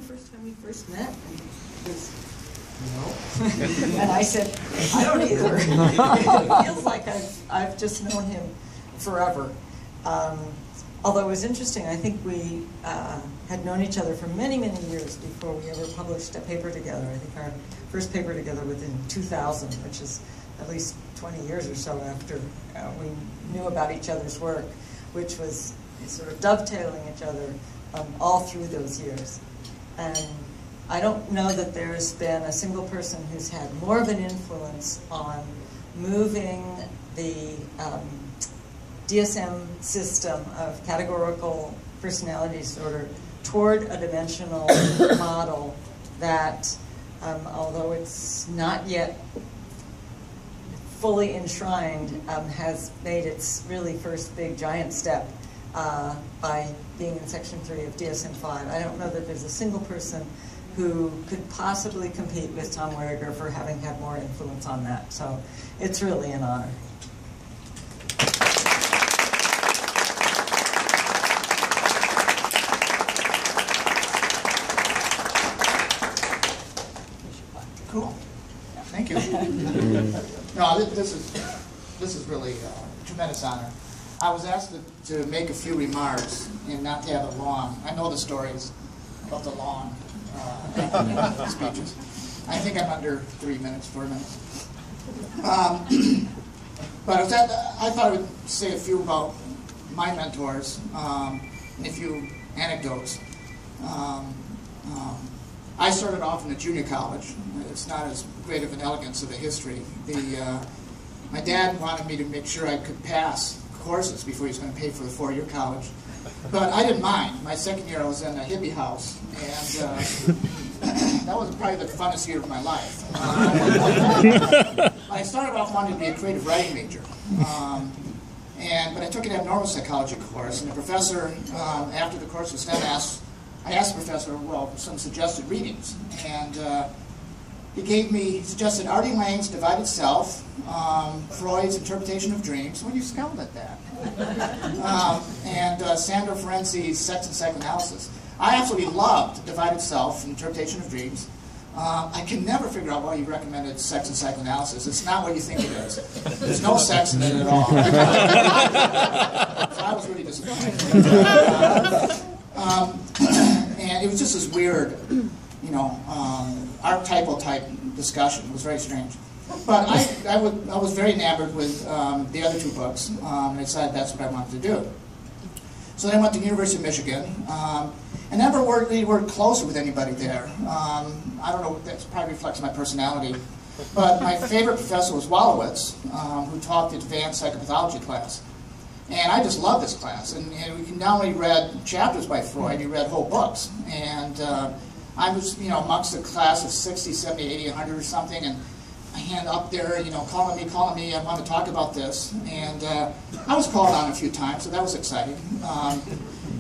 first time we first met? And he goes, no. And I said, I don't either. It feels like I've just known him forever. Although it was interesting, I think we had known each other for many, many years before we ever published a paper together. I think our first paper together was in 2000, which is at least 20 years or so after we knew about each other's work, which was sort of dovetailing each other all through those years. And I don't know that there's been a single person who's had more of an influence on moving the DSM system of categorical personality disorder toward a dimensional model that, although it's not yet fully enshrined, has made its really first big giant step by being in Section 3 of DSM-5. I don't know that there's a single person who could possibly compete with Tom Widiger for having had more influence on that. So it's really an honor. Cool. Thank you. No, this is really a tremendous honor. I was asked to make a few remarks and not to have it long. I know the stories about the long speeches. I think I'm under 3 minutes, 4 minutes. But I thought I would say a few about my mentors and a few anecdotes. I started off in a junior college. It's not as great of an elegance of a history. My dad wanted me to make sure I could pass courses before he was going to pay for the 4-year college. But I didn't mind. My second year I was in a hippie house, and that was probably the funnest year of my life. I started off wanting to be a creative writing major. But I took an abnormal psychology course, and the professor, after the course was done, I asked the professor, well, some suggested readings, and he suggested Artie Lang's Divided Self, Freud's Interpretation of Dreams. Well, you scowled at that. And Sandra Ferenczi's Sex and Psychoanalysis. I absolutely loved Divided Self, Interpretation of Dreams. I can never figure out why you recommended Sex and Psychoanalysis. It's not what you think it is. There's no sex in it at all. So I was really disappointed. And it was just this weird, archetypal type discussion. It was very strange. But I was very enamored with the other 2 books, and I decided that's what I wanted to do. So then I went to the University of Michigan, and never really worked closer with anybody there. I don't know, that probably reflects my personality. But my favorite professor was Wolowitz, who taught the advanced psychopathology class. And I just loved this class. And we not only read chapters by Freud, he read whole books. And I was, amongst a class of 60, 70, 80, 100 or something, and a hand up there, calling me, I want to talk about this. And I was called on a few times, so that was exciting.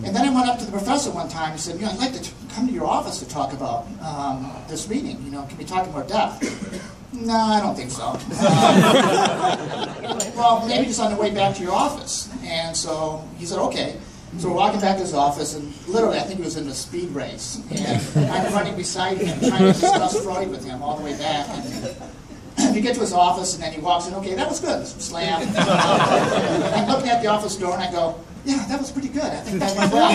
And then I went up to the professor one time and said, I'd like to come to your office to talk about this meeting. Can we talk in more depth? No, I don't think so. Well, maybe just on the way back to your office. And so he said, okay. So we're walking back to his office, and literally, I think it was in a speed race. And I'm running beside him, trying to discuss Freud with him all the way back. And we get to his office, and then he walks in, okay, that was good. Slam. I'm looking at the office door, and I go, yeah, that was pretty good. I think that went well.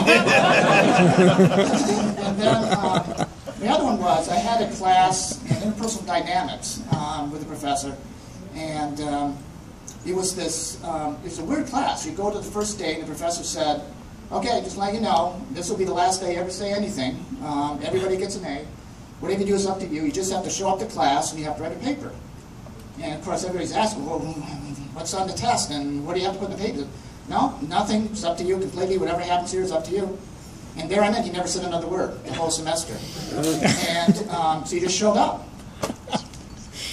And then the other one was, I had a class in interpersonal dynamics with a professor, and it was a weird class. You go to the first day, and the professor said, okay, just let you know, this will be the last day you ever say anything. Everybody gets an A. Whatever you do is up to you. You just have to show up to class, and you have to write a paper. And of course, everybody's asking, well, what's on the test, and what do you have to put in the paper? No, nothing. It's up to you completely. Whatever happens here is up to you. And there I meant he never said another word the whole semester. And so he just showed up.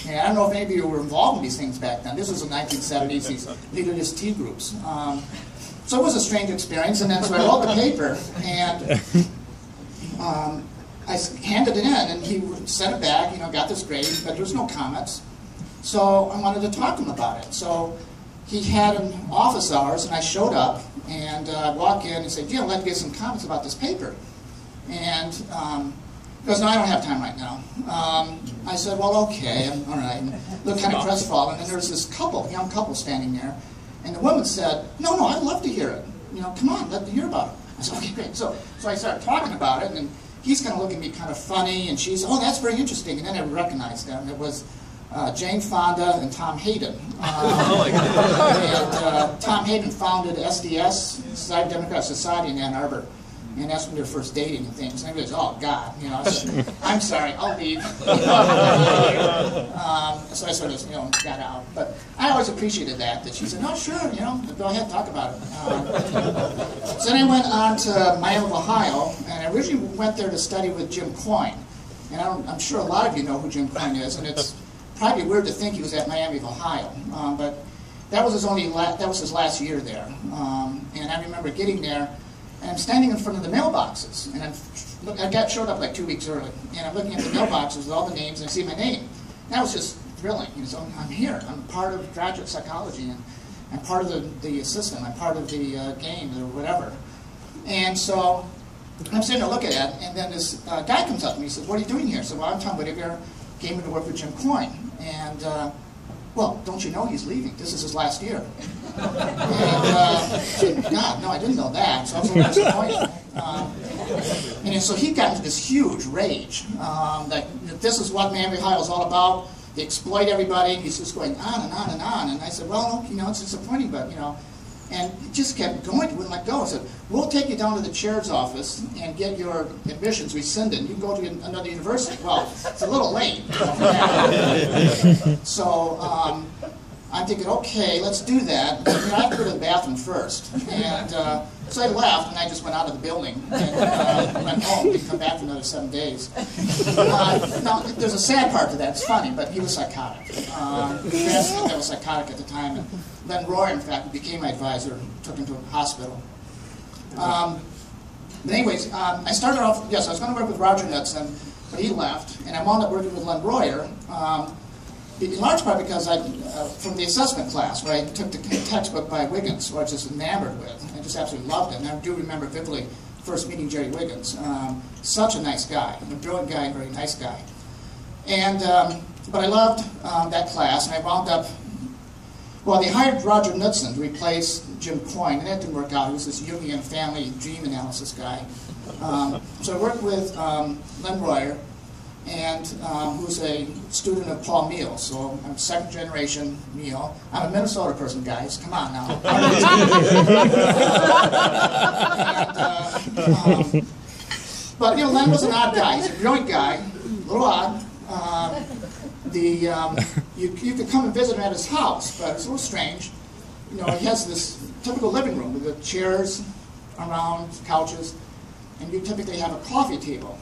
And I don't know if any of you were involved in these things back then. This was the 1970s, these leaderless tea groups. So it was a strange experience. And then so I wrote the paper, and I handed it in, and he sent it back, got this grade, but there was no comments. So I wanted to talk to him about it. So he had an office hours, and I showed up, and I walk in and say, gee, I'd like to get some comments about this paper. And He goes, no, I don't have time right now. I said, well, okay, all right. And looked kind of crestfallen, and there was this couple, young couple standing there, and the woman said, no, I'd love to hear it. You know, come on, let me hear about it. I said, okay, great. So I started talking about it, and he's kind of looking at me kind of funny, and she's, oh, that's very interesting. And then I recognized them. It was Jane Fonda and Tom Hayden. And Tom Hayden founded SDS, Society Democratic Society in Ann Arbor. And that's when they were first dating and things. And everybody goes, oh, God. You know, I said, I'm sorry, I'll leave. So I sort of, got out. But I always appreciated that she said, no, sure, go ahead, talk about it. So then I went on to Miami of Ohio, and I originally went there to study with Jim Coyne. And I'm sure a lot of you know who Jim Coyne is, and it's probably weird to think he was at Miami of Ohio. But that was his last year there. And I remember getting there, and I'm standing in front of the mailboxes, and I showed up like 2 weeks early, and I'm looking at the mailboxes with all the names, and I see my name. And that was just thrilling. So I'm here. I'm part of graduate psychology, and I'm part of the system. I'm part of the game or whatever. And so I'm sitting there looking at it, and then this guy comes up to me. He says, "What are you doing here?" I said, "Well, I'm Tom Widiger. Came in to work with Jim Coyne." And well, don't you know he's leaving? This is his last year. And God, no, I didn't know that. So I was a little disappointed. And so he got into this huge rage. That this is what Miami, Ohio is all about. They exploit everybody. He's just going on and on and on. And I said, well, it's disappointing, but And he just kept going. He wouldn't let go. I said, we'll take you down to the chair's office and get your admissions rescinded. You can go to another university. Well, it's a little late. So I'm thinking, okay, let's do that. But, I have to go to the bathroom first. And so I left, and I just went out of the building and went home. Didn't come back for another 7 days. Now, there's a sad part to that. It's funny, but he was psychotic. Parents thought that was psychotic at the time. And Len Roy, in fact, who became my advisor, took him to a hospital. But anyways, I started off, yes, I was going to work with Roger Knudsen, but he left, and I wound up working with Len Royer, in large part because from the assessment class, where I took the textbook by Wiggins, who I was just enamored with. I just absolutely loved it, and I do remember vividly first meeting Jerry Wiggins. Such a nice guy, a brilliant guy, very nice guy. And, but I loved that class, and I wound up, well, they hired Roger Knudsen to replace Jim Coyne, and that didn't work out. He was this Jungian family dream analysis guy. So I worked with Len Royer, and who's a student of Paul Meehl. So I'm second generation Meehl. I'm a Minnesota person, guys. Come on now. But Len was an odd guy. He's a brilliant guy, a little odd. You could come and visit him at his house, but it's a little strange. He has this typical living room with the chairs around, couches, and you typically have a coffee table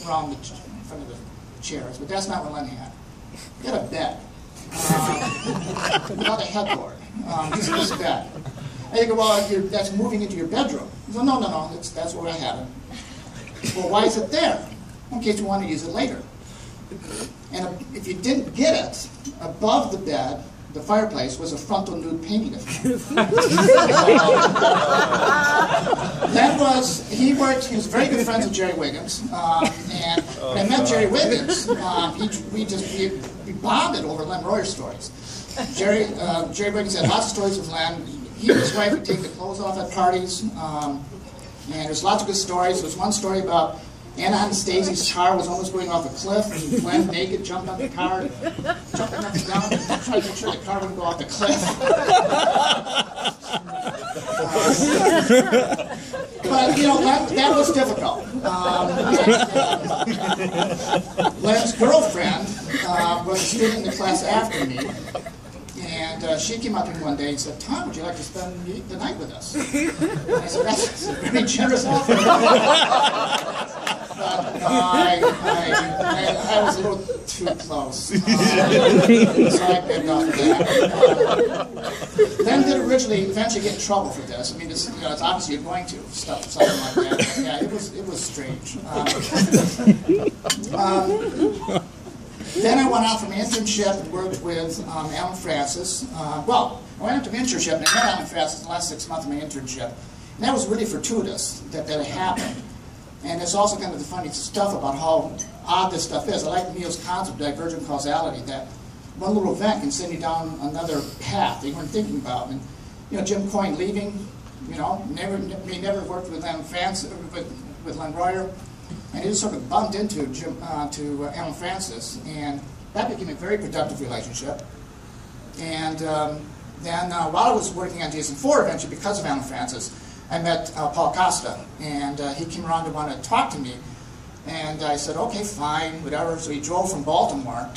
around in front of the chairs, but that's not what Len had. He had a bed, without a headboard, just this bed. And you go, well, that's moving into your bedroom. He said, no, that's where I have it. Well, why is it there? In case you want to use it later. And if you didn't get it, above the bed, the fireplace, was a frontal nude painting of him. He was very good friends with Jerry Wiggins. And when I met Jerry Wiggins, we bonded over Len Royer stories. Jerry Wiggins had lots of stories with Len. He and his wife would take the clothes off at parties. And there's lots of good stories. There was one story about Anna Anastasi's car was almost going off a cliff, and Glenn naked jumped on the car, jumping up and down, trying to make sure the car wouldn't go off the cliff. But, that was difficult. Len's girlfriend was a student in the class after me, and she came up to me one day and said, "Tom, would you like to spend the night with us?" And I said, "That's a very generous offer." But I was a little too close, so I backed off of that. Len did eventually get in trouble for this. I mean, it's obviously you're going to something like that. But yeah, it was strange. Then I went out for my internship and worked with Alan Francis. Well, I went out to my internship and I met Alan Francis in the last 6 months of my internship. And that was really fortuitous that it happened. And it's also kind of the funny stuff about how odd this stuff is. I like Neil's concept of divergent causality, that one little event can send you down another path that you weren't thinking about. And Jim Coyne leaving, he never worked with Len Royer, and he just sort of bumped into Alan Francis, and that became a very productive relationship. And then while I was working on Jason 4 eventually, because of Alan Francis, I met Paul Costa, and he came around to want to talk to me, and I said, okay, fine, whatever. So he drove from Baltimore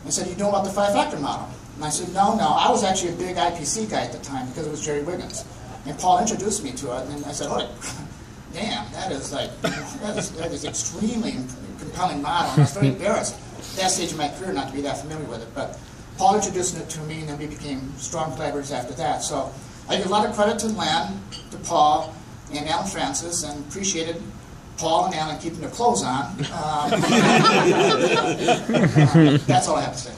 and said, you know about the 5-factor model? And I said, no, I was actually a big IPC guy at the time because it was Jerry Wiggins. And Paul introduced me to it, and I said, oh, damn, that is extremely compelling model. And I was very embarrassed at that stage of my career not to be that familiar with it. But Paul introduced it to me, and then we became strong collaborators after that. So I give a lot of credit to Len, to Paul, and Alan Francis, and appreciated Paul and Alan keeping their clothes on. That's all I have to say.